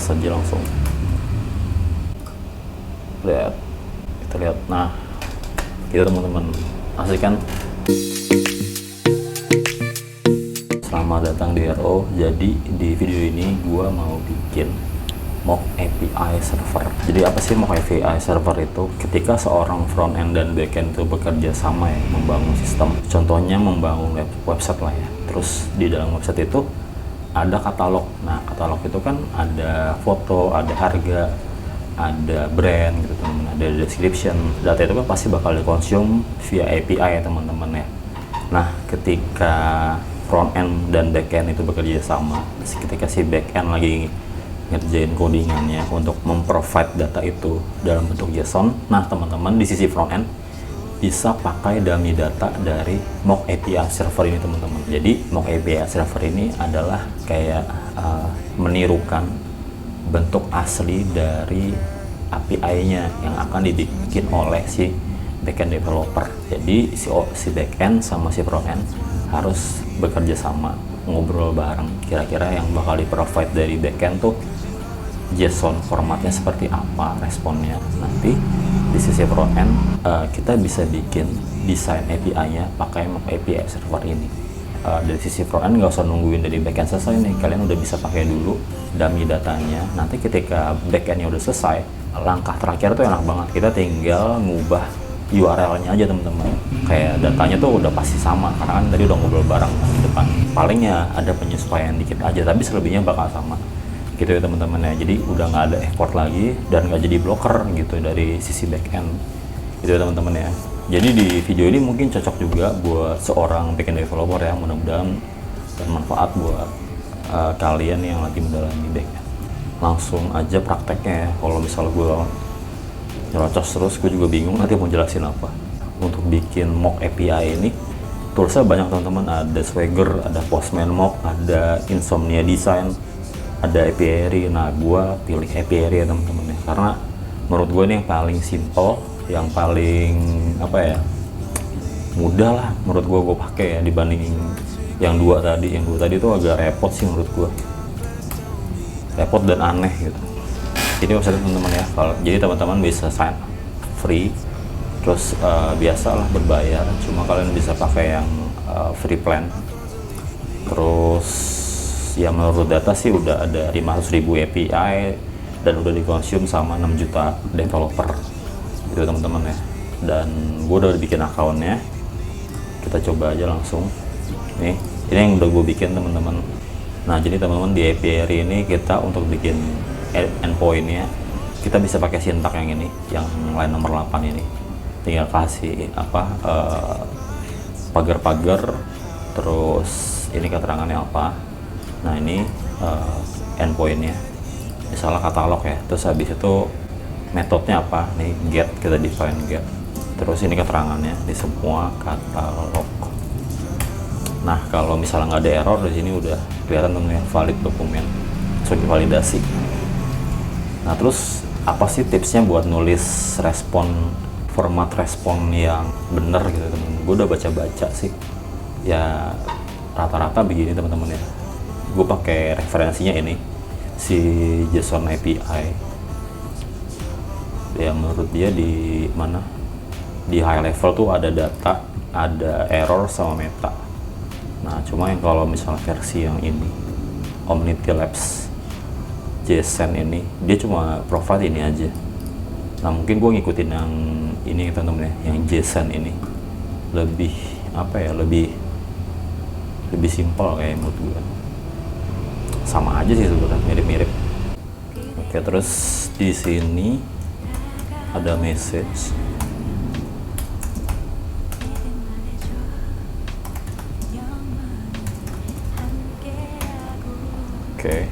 saja langsung. Kita lihat. Nah, gitu teman-teman, asik kan? Selamat datang di RO. Jadi di video ini gua mau bikin mock API server. Jadi apa sih mock API server itu? Ketika seorang front end dan back end itu bekerja sama ya, membangun sistem. Contohnya membangun website lah ya. Terus di dalam website itu ada katalog. Nah, katalog itu kan ada foto, ada harga, ada brand gitu teman-teman, ada description. Data itu kan pasti bakal dikonsum via API ya teman-teman ya. Nah, ketika front end dan back end itu bekerja sama, ketika si back end lagi ngerjain codingannya untuk memprovide data itu dalam bentuk JSON, nah teman-teman di sisi front end bisa pakai dummy data dari mock API server ini teman-teman. Jadi mock API server ini adalah kayak menirukan bentuk asli dari API-nya yang akan dibikin oleh si backend developer. Jadi si backend sama si frontend harus bekerja sama, ngobrol bareng. Kira-kira yang bakal di-provide dari backend tuh JSON formatnya seperti apa, responnya. Nanti di sisi frontend kita bisa bikin desain API-nya pakai mock API server ini. Dari sisi frontend nggak usah nungguin dari backend selesai nih, kalian udah bisa pakai dulu dummy datanya. Nanti ketika backendnya udah selesai, langkah terakhir tuh enak banget, kita tinggal ngubah URL-nya aja teman-teman. Kayak datanya tuh udah pasti sama karena kan tadi udah ngobrol bareng di depan. Palingnya ada penyesuaian dikit aja, tapi selebihnya bakal sama gitu ya teman-teman ya. Jadi udah nggak ada export lagi dan nggak jadi blocker gitu dari sisi backend gitu ya teman-teman ya. Jadi di video ini mungkin cocok juga buat seorang backend developer ya, mudah-mudahan bermanfaat buat kalian yang lagi mendalami backend. Langsung aja prakteknya ya. Kalau misalnya gue nyerocos terus, gue juga bingung nanti mau jelasin apa. Untuk bikin mock API ini toolsnya banyak teman-teman, ada Swagger, ada Postman Mock, ada Insomnia Design, ada Apiary. Nah, gue pilih Apiary ya teman-teman ya, karena menurut gue ini yang paling simple, yang paling apa ya, mudah lah menurut gue pakai ya, dibanding yang dua tadi. Yang dua tadi itu agak repot sih menurut gue, repot dan aneh gitu. Ini website teman-teman ya, jadi teman-teman bisa sign free, terus biasalah berbayar, cuma kalian bisa pakai yang free plan. Terus ya menurut data sih udah ada 500.000 API dan udah dikonsum sama 6 juta developer gitu teman-teman ya. Dan gue udah bikin akunnya, kita coba aja langsung nih. Ini yang udah gue bikin teman-teman. Nah, jadi teman-teman di API ini kita untuk bikin endpointnya kita bisa pakai sintak yang ini, yang line nomor 8 ini. Tinggal kasih apa pagar-pagar, terus ini keterangannya apa. Nah, ini endpointnya misalnya katalog ya, terus habis itu metodenya apa nih, get, kita define get, terus ini keterangannya di semua katalog. Nah, kalau misalnya nggak ada error di sini udah kelihatan teman-teman, valid dokumen, sebagai validasi. Nah, terus apa sih tipsnya buat nulis respon, format respon yang bener gitu teman-teman? Gue udah baca-baca sih, ya rata-rata begini teman-teman ya. Gue pakai referensinya ini, si JSON API. Ya menurut dia di mana? Di high level tuh ada data, ada error sama meta. Nah, cuma yang kalau misalnya versi yang ini, Omnity Labs JSON ini, dia cuma provide ini aja. Nah, mungkin gue ngikutin yang ini teman-teman ya, yang JSON ini lebih apa ya, lebih simpel kayak menurut gue. Sama aja sih sebenarnya, mirip-mirip. Oke, terus di sini ada message. Oke,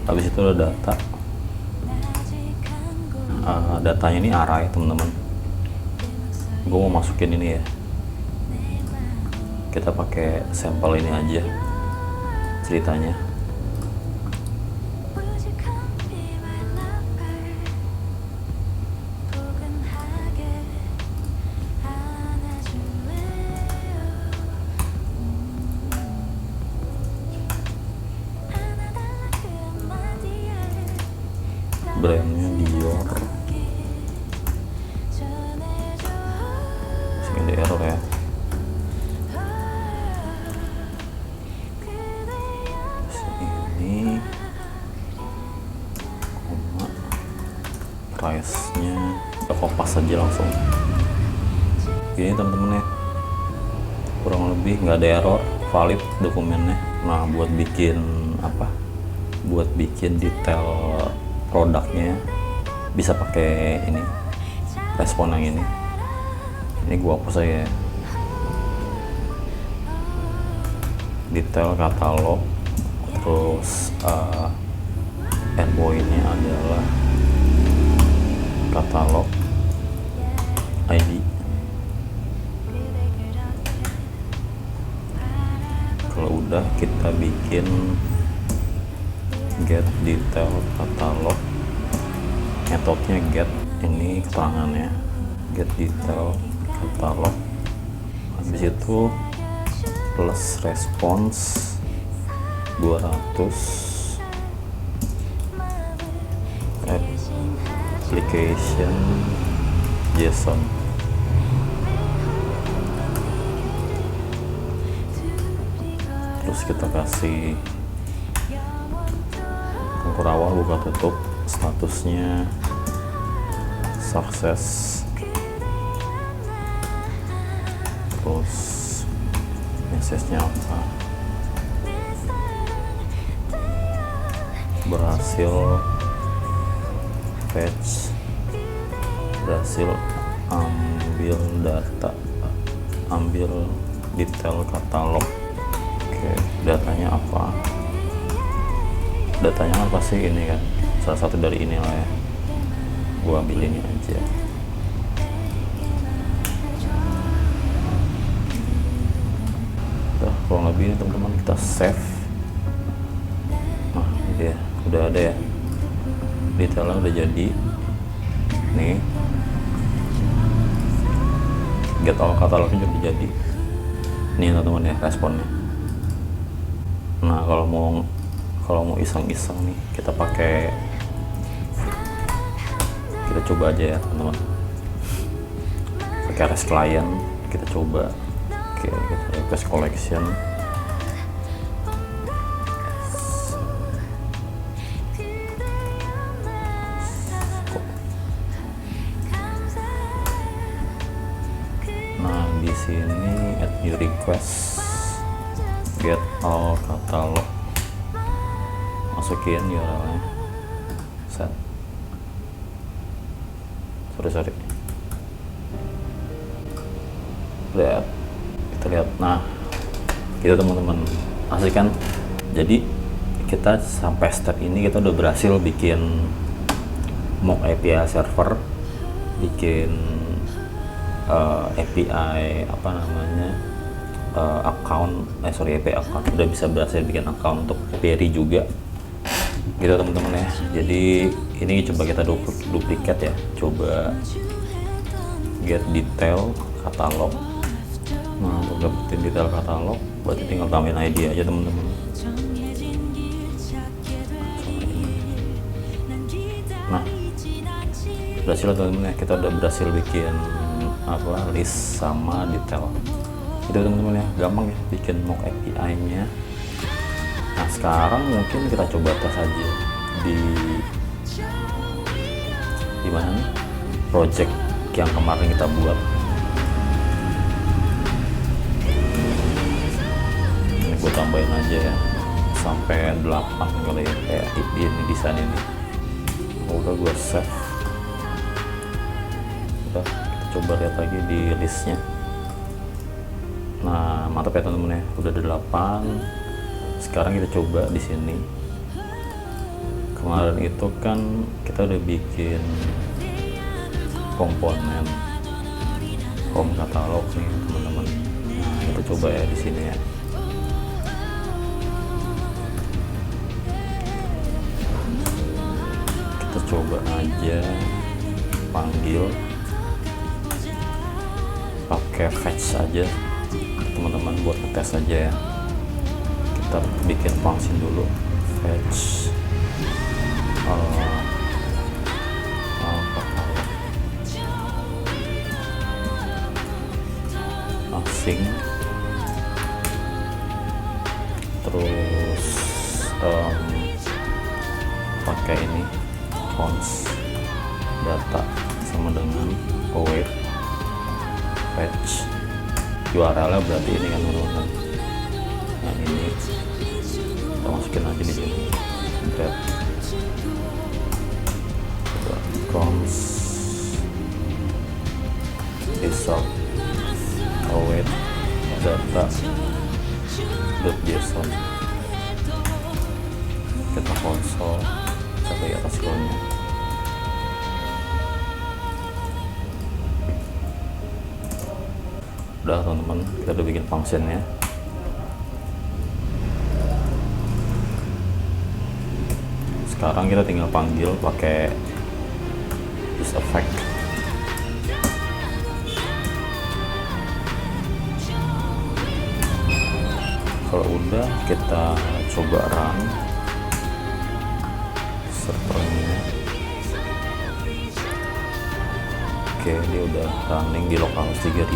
habis itu ada data. Datanya ini array teman-teman. Gue mau masukin ini ya. Kita pakai sampel ini aja ceritanya. brandnya Dior. Sini ada error ya. Ini price-nya kita kopas aja langsung. Ini teman-teman ya, kurang lebih nggak ada error, valid dokumennya. Nah, buat bikin apa? Buat bikin detail produknya bisa pakai ini, respon yang ini. Ini gua hapus aja ya. Detail katalog, terus endpoint-nya adalah katalog ID. Kalau udah, kita bikin get detail katalog, metodenya get, ini keterangannya get detail katalog, habis itu plus response 200 application JSON. Terus kita kasih ukur awal, buka tutup, statusnya sukses, terus message-nya apa, berhasil fetch, berhasil ambil data, ambil detail katalog. Oke, datanya apa? Datanya kan pasti ini kan, salah satu dari ini lah ya. Gua ambil ini aja. Udah, kurang lebih ini teman-teman, kita save. Nah, ini dia, udah ada ya. Detailnya udah jadi. Nih. Get all katalognya udah jadi. Nih teman-teman ya responnya. Nah, kalau mau iseng-iseng nih, kita coba aja ya teman-teman, pakai REST client, kita coba. Oke, kita request collection, nah di sini add new request, get all catalog, masukin URL-nya, set. Sorry. Lihat, kita lihat. Nah, gitu teman-teman, asli kan. Jadi kita sampai step ini kita udah berhasil bikin mock API server, bikin API apa namanya, API account, udah bisa berhasil bikin account untuk query juga gitu teman-teman ya. Jadi ini coba kita duplikat ya, coba get detail katalog. Nah, untuk dapetin detail katalog berarti tinggal tambahin ID aja teman-teman. Nah, berhasil teman-teman ya, kita udah berhasil bikin apa, list sama detail itu teman-teman ya. Gampang ya bikin mock API nya. Nah, sekarang mungkin kita coba tes aja di mana nih, project yang kemarin kita buat. Ini gue tambahin aja ya sampai 8 kali ya, kayak ini desain ini. Udah gue save. Udah, kita coba lihat lagi di listnya. Nah, mantap ya teman-teman ya, udah ada 8. Sekarang kita coba di sini. Kemarin itu kan kita udah bikin komponen home katalog nih teman-teman. Nah, kita coba ya di sini ya. Kita coba aja panggil pakai fetch aja teman-teman, buat ngetes aja ya. Kita bikin function dulu, fetch switching, terus pakai ini cons data sama dengan await fetch URL nya berarti ini kan teman-teman. Nah ini kita masukin aja di sini get cons result await data .json, kita konsol, kita lihat hasilnya. Udah teman-teman, kita udah bikin functionnya. Sekarang kita tinggal panggil pakai this effect. Kalau udah, kita coba run servernya. Oke, dia udah running di localhost 3000.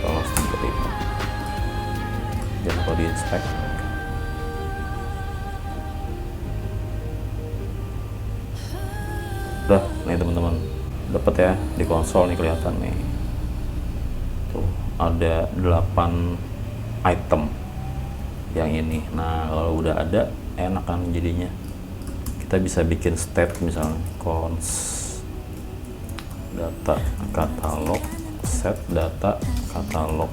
Localhost 3000. Jangan lupa di inspect. Udah, nih teman-teman, dapat ya di konsol nih, kelihatan nih. Tuh, ada 8 item yang ini. Nah, kalau udah ada, enak kan jadinya. Kita bisa bikin state, misalnya cons data katalog, set data katalog,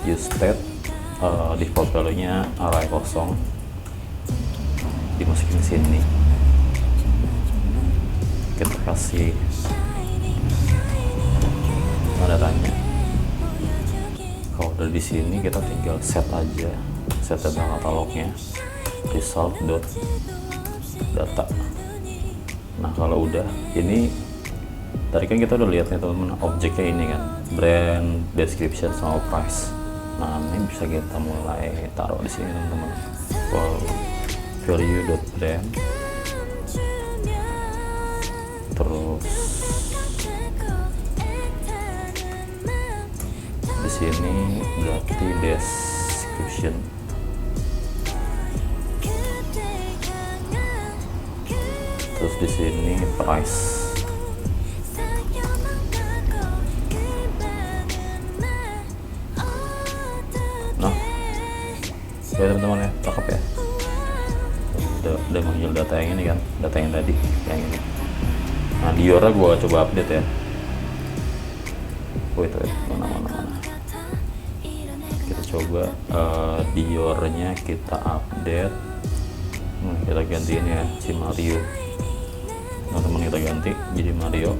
use state, default value nya array kosong, dimasukin sini. Kita kasih datanya. Kalau udah di sini, kita tinggal set aja, set data katalognya, result data. Nah kalau udah ini, tadi kan kita udah lihat nih teman-teman, objeknya ini kan brand, description sama price. Nah ini bisa kita mulai taruh di sini teman-teman. Value.brand, terus di sini berarti description, terus di sini price. Nah ya teman-teman ya, cakep ya. Udah mengambil data yang ini kan, data yang tadi yang ini. Nah di Dior gua coba update ya. Oh itu ya, mana. Kita coba Dior-nya kita update. Kita gantiin ya si Mario. Teman-teman kita ganti jadi Mario.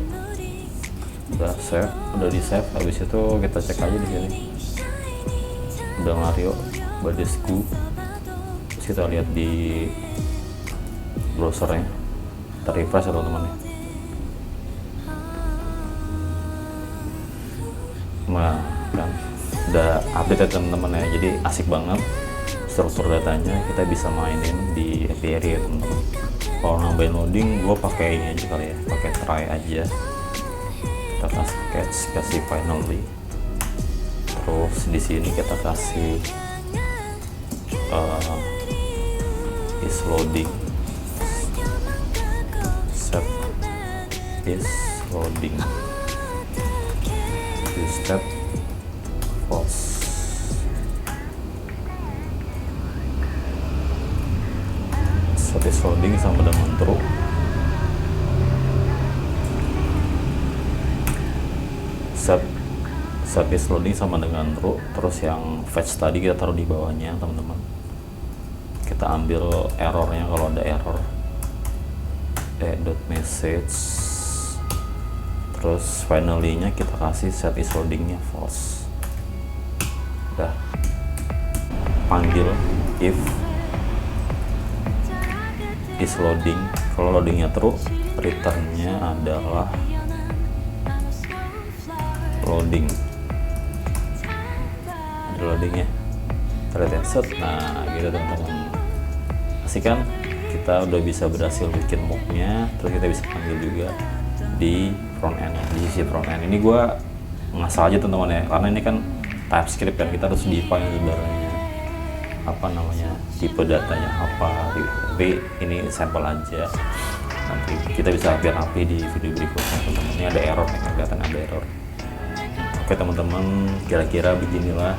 Udah save, udah di save. Habis itu kita cek aja di sini. Udah Mario, Badescu. Terus kita lihat di browsernya. Kita refresh ya teman-teman ya. Nah kan udah update ya teman-teman ya, jadi asik banget struktur datanya. Kita bisa mainin di API ya teman-teman. Kalau nambahin loading, gue pakai ini aja kali ya, pakai try aja. Kita kasih catch, kasih finally. Terus di sini kita kasih is loading, set is loading, use step false. Set is loading sama dengan true. Set is loading sama dengan true. Terus yang fetch tadi kita taruh di bawahnya teman-teman. Kita ambil errornya kalau ada error. .message. Terus finally nya kita kasih set is loadingnya false. Udah. Panggil if is loading. Kalau loadingnya true, returnnya adalah loading. Ada loadingnya, terlihat set. Nah gitu teman-teman, asik kan? Kita udah bisa berhasil bikin mocknya. Terus kita bisa panggil juga di front end. Di sisi front end ini gue ngasal aja teman-teman ya, karena ini kan TypeScript kan, kita harus define sebenarnya apa namanya, tipe datanya apa, tapi ini sampel aja, nanti kita bisa biar api di video berikutnya teman-teman. Ini ada error nih, kelihatan ada error. Oke teman-teman, kira-kira beginilah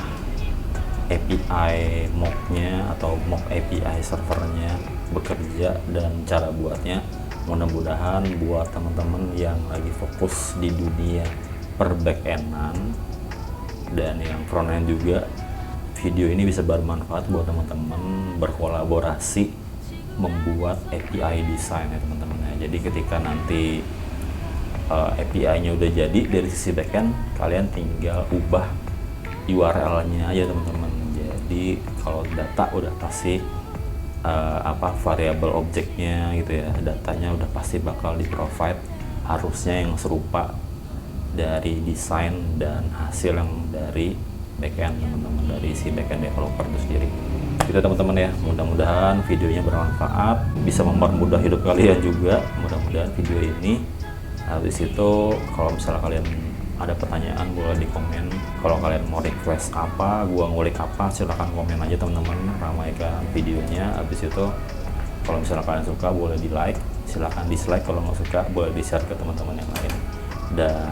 API mock-nya atau mock API servernya bekerja dan cara buatnya. Mudah-mudahan buat teman-teman yang lagi fokus di dunia per back-endan dan yang front-end juga, video ini bisa bermanfaat buat teman-teman berkolaborasi membuat API design ya teman-teman ya. Jadi ketika nanti API-nya udah jadi dari sisi back-end, kalian tinggal ubah URL-nya aja teman-teman. Jadi kalau data udah pasti variabel objeknya gitu ya, datanya udah pasti bakal di provide, harusnya yang serupa dari desain dan hasil yang dari backend teman-teman, dari si backend developer itu sendiri. Gitu teman-teman ya, mudah-mudahan videonya bermanfaat, bisa mempermudah hidup kalian juga. Mudah-mudahan video ini, habis itu kalau misalnya kalian ada pertanyaan boleh di komen. Kalau kalian mau request apa, gua ngulik apa, silahkan komen aja teman-teman, ramaikan videonya. Habis itu kalau misalnya kalian suka boleh di like, silahkan dislike. Kalau nggak suka boleh di share ke teman-teman yang lain, dan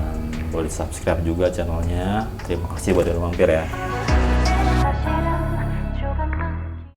boleh di subscribe juga channelnya. Terima kasih buat yang mampir ya.